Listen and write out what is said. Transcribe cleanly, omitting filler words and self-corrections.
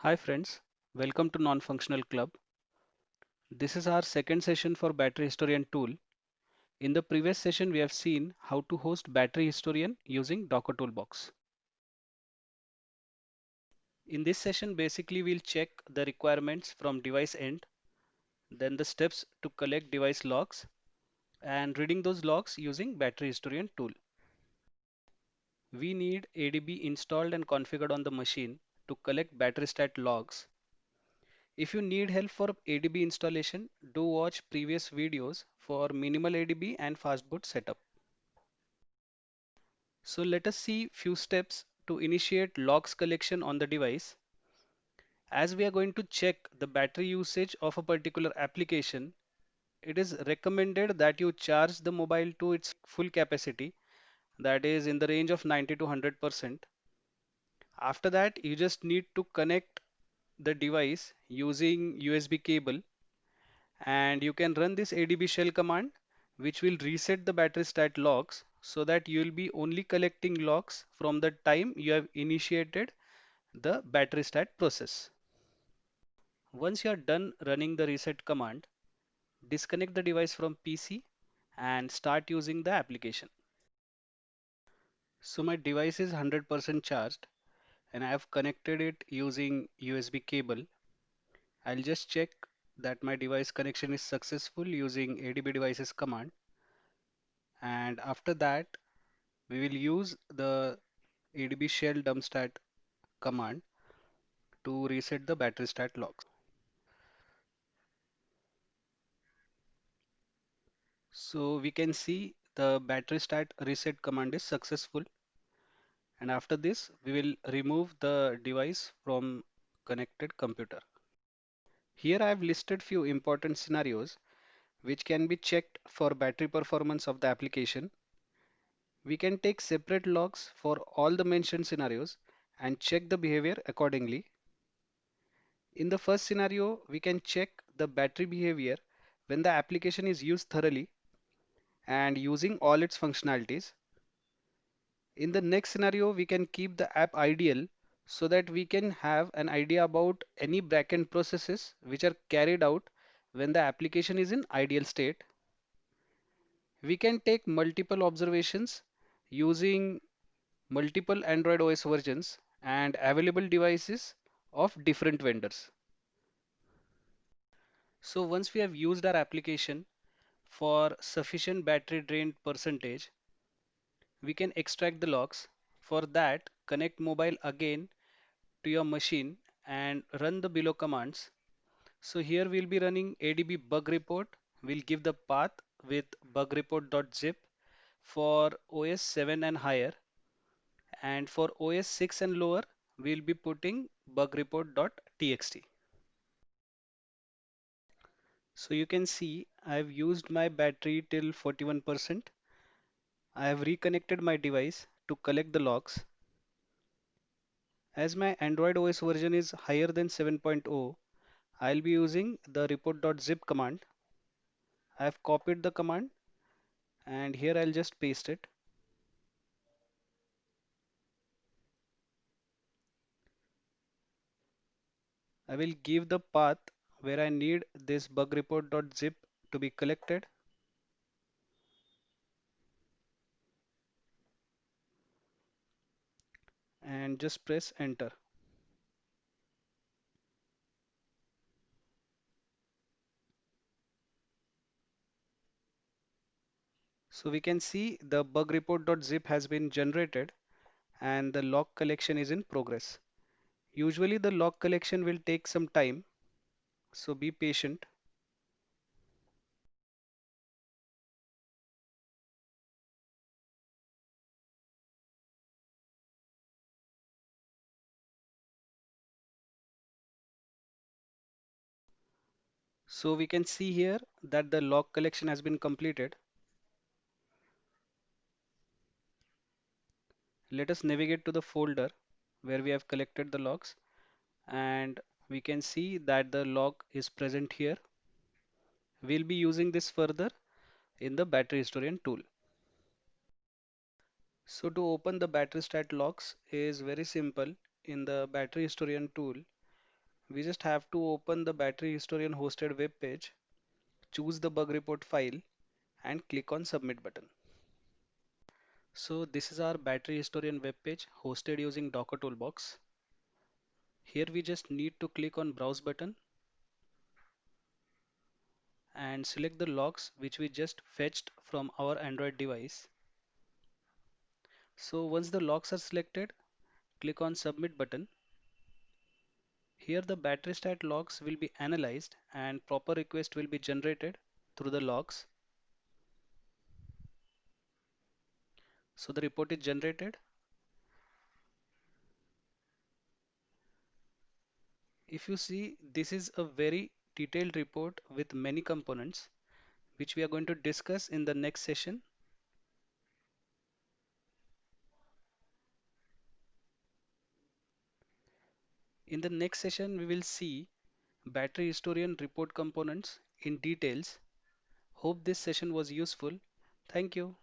Hi friends, welcome to Non-Functional Club. This is our second session for Battery Historian tool. In the previous session, we have seen how to host Battery Historian using Docker Toolbox. In this session, basically we'll check the requirements from device end, then the steps to collect device logs, and reading those logs using Battery Historian tool. We need ADB installed and configured on the machine to collect battery stat logs. If you need help for ADB installation, do watch previous videos for minimal ADB and fastboot setup. So let us see few steps to initiate logs collection on the device. As we are going to check the battery usage of a particular application, it is recommended that you charge the mobile to its full capacity, that is in the range of 90 to 100%. After that, you just need to connect the device using USB cable, and you can run this ADB shell command which will reset the battery stat logs so that you will be only collecting logs from the time you have initiated the battery stat process. Once you are done running the reset command, disconnect the device from PC and start using the application. So my device is 100% charged and I have connected it using USB cable. I'll just check that my device connection is successful using ADB devices command, and after that we will use the ADB shell dumpstat command to reset the battery stat logs. So we can see the battery stat reset command is successful, and after this we will remove the device from connected computer. Here I have listed few important scenarios which can be checked for battery performance of the application. We can take separate logs for all the mentioned scenarios and check the behavior accordingly. In the first scenario, we can check the battery behavior when the application is used thoroughly and using all its functionalities. In the next scenario, we can keep the app ideal so that we can have an idea about any backend processes which are carried out when the application is in ideal state. We can take multiple observations using multiple Android OS versions and available devices of different vendors. So once we have used our application for sufficient battery drain percentage, we can extract the logs. For that, connect mobile again to your machine and run the below commands. So here we'll be running ADB bug report. We'll give the path with bug report.zip for OS 7 and higher, and for OS 6 and lower we'll be putting bug report.txt. So you can see I've used my battery till 41%. I have reconnected my device to collect the logs. As my Android OS version is higher than 7.0, I'll be using the report.zip command. I've copied the command and here I'll just paste it. I will give the path where I need this bug report.zip to be collected, and just press enter. So we can see the bug report.zip has been generated and the log collection is in progress. Usually the log collection will take some time, so be patient. So we can see here that the log collection has been completed. Let us navigate to the folder where we have collected the logs, and we can see that the log is present here. We'll be using this further in the battery historian tool. So to open the battery stat logs is very simple. In the battery historian tool, We just have to open the Battery Historian hosted web page, choose the bug report file, and click on Submit button. So this is our Battery Historian web page hosted using Docker Toolbox. Here we just need to click on Browse button and select the logs which we just fetched from our Android device. So once the logs are selected, click on Submit button. Here the battery stat logs will be analyzed and proper request will be generated through the logs. So the report is generated. If you see, this is a very detailed report with many components which we are going to discuss in the next session. In the next session, we will see Battery Historian report components in details. Hope this session was useful. Thank you.